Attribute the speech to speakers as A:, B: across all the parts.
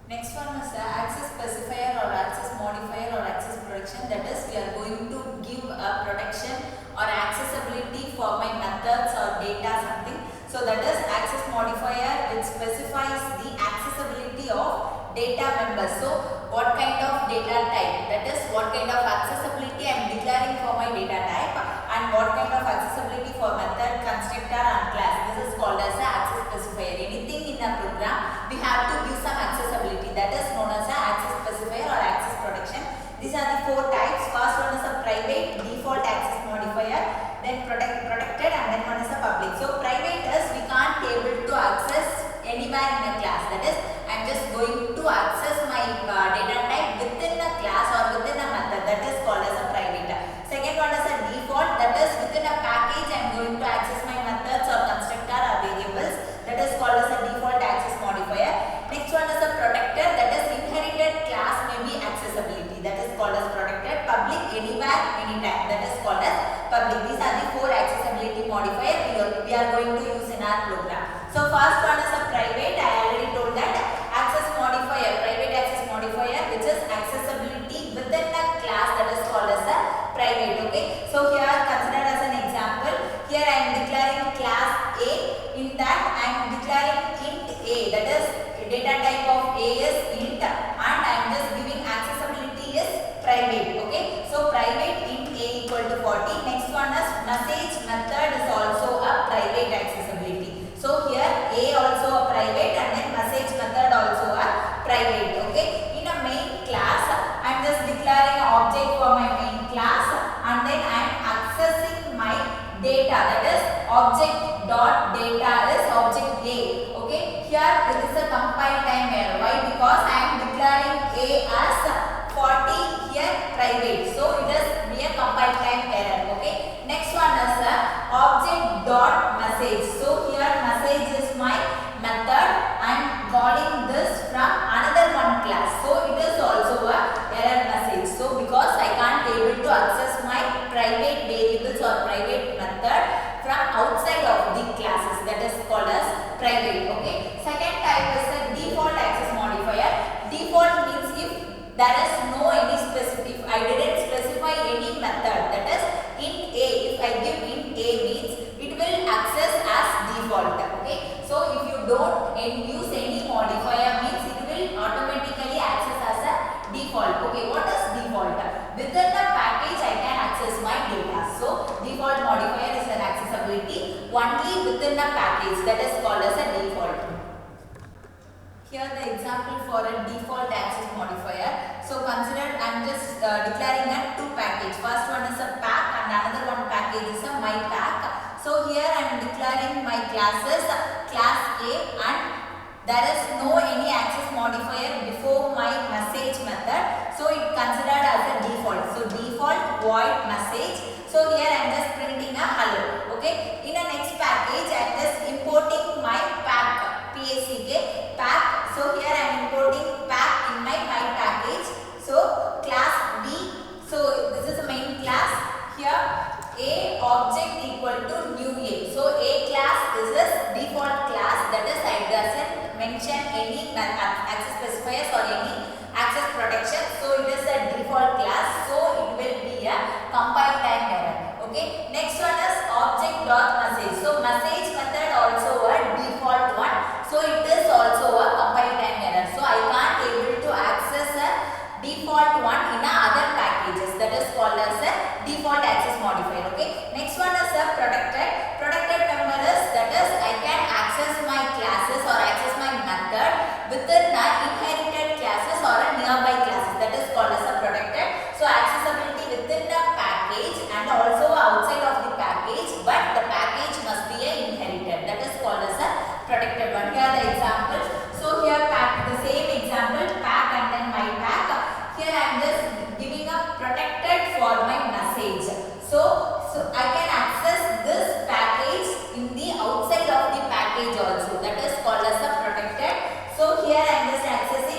A: Next one is access specifier or access modifier or access protection. That is, we are going to give a protection or accessibility for my methods or data something. So that is access modifier, which specifies the accessibility of data members. So what kind of data type, that is what kind of accessibility I am declaring for my data type, and what kind of accessibility for method, constructor and class. This is called as a access specifier. Anything in a program, we have to give some accessibility, that is known as a access specifier or access protection. These are the four types. First one is a private default access modifier, then protected, and then one is a public. So private is we can't able to access anywhere in a class, that is I am just going to access my data type within a class or within a method, that is called as a private. Second one is a default, that is within a package I am going to access my methods or constructor or variables, that is called as a default access modifier. Next one is a protector, that is inherited class may be accessibility, that is called as protected. Public, anywhere, anytime, that is called as public. These are the four accessibility modifier we are going to use in our program. So first one is a private. I already told that access modifier, private access modifier, which is accessibility within a class, that is called as a private. Okay. So here consider as an example. Here I am declaring class A. In that I am declaring int A, that is data type of A is int, and I am just giving accessibility is private. Okay. So private int A equal to 40. Next one is message method is also a private accessibility. So here A also a private and then message method also a private. Okay. In a main class, I am just declaring an object for my main class, and then I am accessing my data, that is object dot data is object A. Okay. Here it is a compile time error. Why? Because I am declaring A as 40 here private. So it is be a compile time error. Okay. Next one is a object dot message. So here message is my method. I am calling this from another one class. So it is also a error message. So because I can't able to access my private variables or private method from outside of the classes, that is called as private. Okay. Second type is a default access modifier. Default means if there is no any specific, I didn't specify any method, that is int A. If I give int A means it will access as default. Okay. So if you don't use any modifier means it will automatically access as a default. Okay. What is default? Within the package I can access my data. So default modifier is an accessibility only within the package, that is called as a default. Here the example for a default access modifier. So consider I am just declaring a two package. First one is a pack and another one package is a my pack. So here I am declaring my classes class A, and there is no any access modifier before my message method. So it considered as a default. So default void message. So here I am just printing a hello. Okay. In the next package I am just importing my pack, pack. So here I am importing pack in my package. So class B. So this is the main class. Here A object equal to new A. So A class is a default class, that is I doesn't mention any access specifiers or any access protection. So it is a default class. So it will be a compile time error. Okay. Next one is object dot message. So message method also a default one. So it is also a compile time error. So I can't able to access a default one in a other packages, that is called as a default access modifier. Okay. Next one is a protected. Protected member is, that is I can access my classes or access my method within the inherited classes or a nearby classes, that is called as a protected. So accessibility within the package and also outside of the package, but the package must be a inherited, that is called as a protected one. Here the example. So here pack, the same example, pack and then my pack. Here I am just giving a protected for my message. So I can access this package in the outside of the package also, that is called as a protected. So here I am just accessing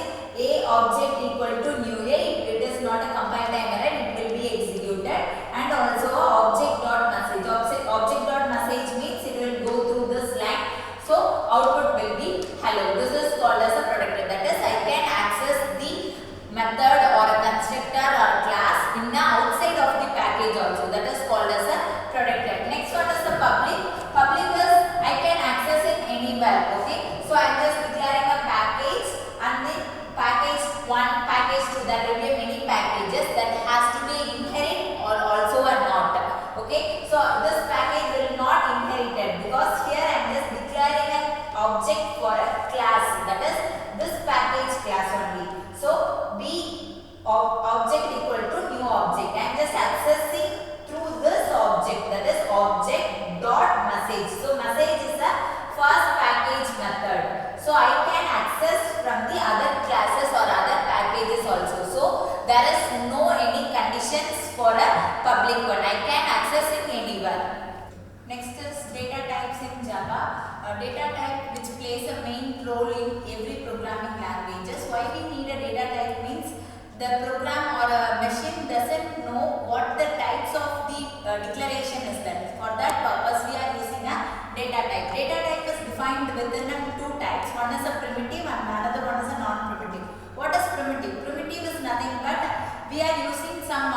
A: public one. I can access it anywhere. Next is data types in Java. Data type which plays a main role in every programming languages. Why we need a data type means the program or a machine doesn't know what the types of the declaration is that. For that purpose we are using a data type. Data type is defined within two types. One is a primitive and another one is a non-primitive. What is primitive? Primitive is nothing but we are using some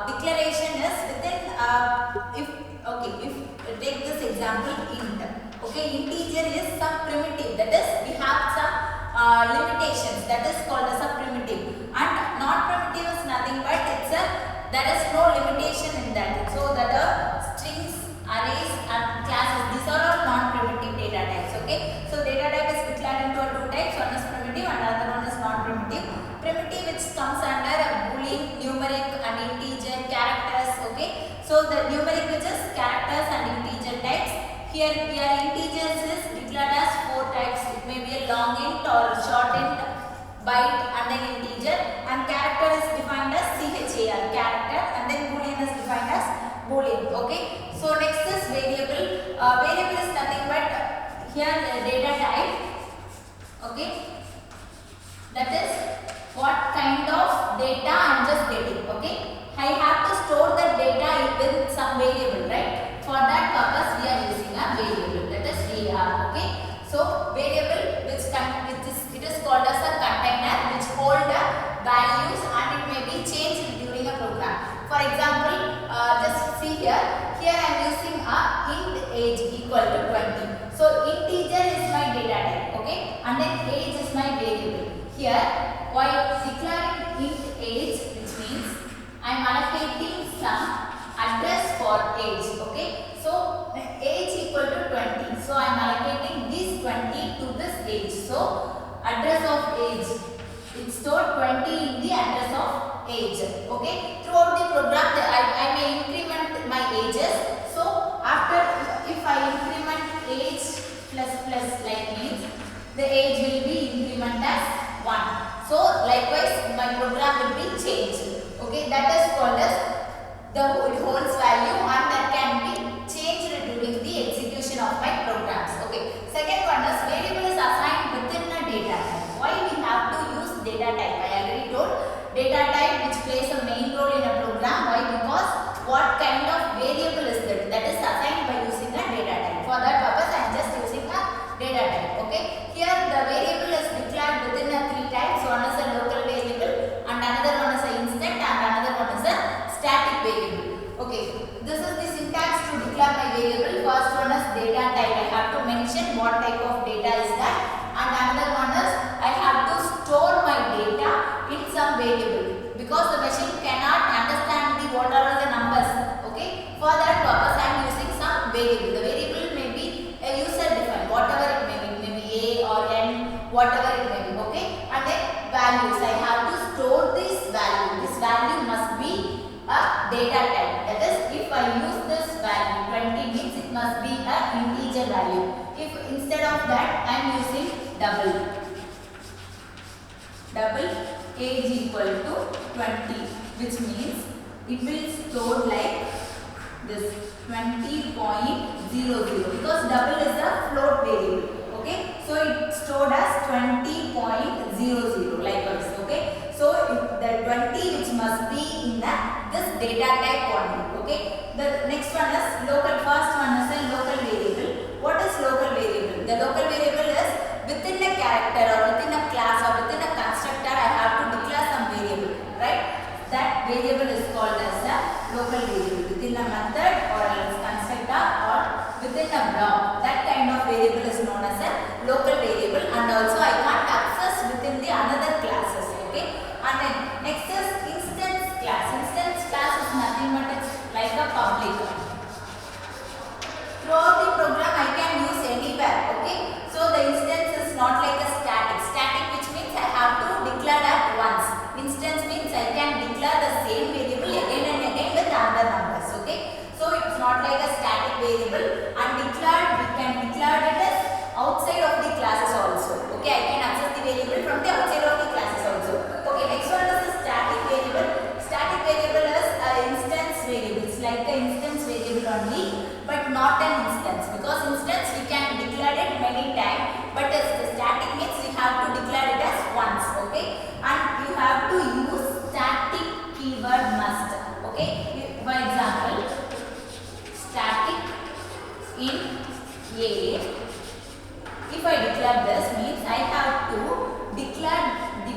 A: declaration is within if take this example int. Okay, integer is some primitive, that is we have some limitations, that is called as a primitive, and non-primitive is nothing but it's a there is no limitation in that. So that the strings, arrays and classes, these are all non-primitive data types. Okay, so data type is declared into two types. One is primitive and another one is non-primitive. Primitive which comes under a boolean, numeric and integer characters. Okay, so the numeric which is characters and integer types. Here we are integers is declared as four types. It may be a long int or short int, byte and then integer, and character is defined as char, character, and then boolean is defined as boolean. Okay, so next is variable. Variable is nothing but here the data type. Okay, that is what kind of data I am just getting. Okay, I have to store the data with some variable, right? For that purpose we are using a variable, that is var. Okay, so variable which is called as a container which hold the values and it may be changed during a program. For example, just see here I am using a int age equal to 20. So integer is my data type. Okay, and then age is my variable. Here while declaring int age, which means I am allocating some address for age. Okay, so age equal to 20, so I am allocating this 20 to this age. So address of age, it stored 20 in the address of age. Okay, throughout the program I may increment my ages. So after if I increment age plus like means the age will be increment as 1. So likewise my program will be changed. Okay, that is called as it holds value and that can be changed during the execution of my programs. Okay. Second one is variable is assigned within a data type. Why we have to use data type? I already told data type which plays a main role in a program. Why? Because what kind of variable is that? That is assigned by using a data type. For that purpose I am just using a data type. Okay. Here the variable is declared within a three types. One is a local variable and another one is a instant and another one is a static variable. Okay, this is the syntax to declare my variable. First one is data type. I have to mention what type of data is that, and another one is I have to store my data in some variable because the machine cannot understand what are the numbers. Okay, for that purpose I am using some variable. The variable may be a user defined, whatever it may be, maybe a or n, whatever it may be. Okay, and then values. I have to store this value. This value must be a data type. That is, if I use this value 20 means it must be an integer value. If instead of that I am using double age equal to 20, which means it will store like this 20.00 because double is a float variable. Okay, so it stored as 20.00 likewise. Okay, so the 20 which must be in this data type only. Okay, the next one is local. First one is a local variable. What is local variable? The local variable is within a character or within a class or within a constructor I have to declare some variable, right? That variable is called as a local variable within a method or a constructor or within a block. That kind of variable is known as a local variable, and also I can't access within the another classes. Okay, and then next is instance class. Instance class is nothing but it's like a public. If I declare this means I have to declare the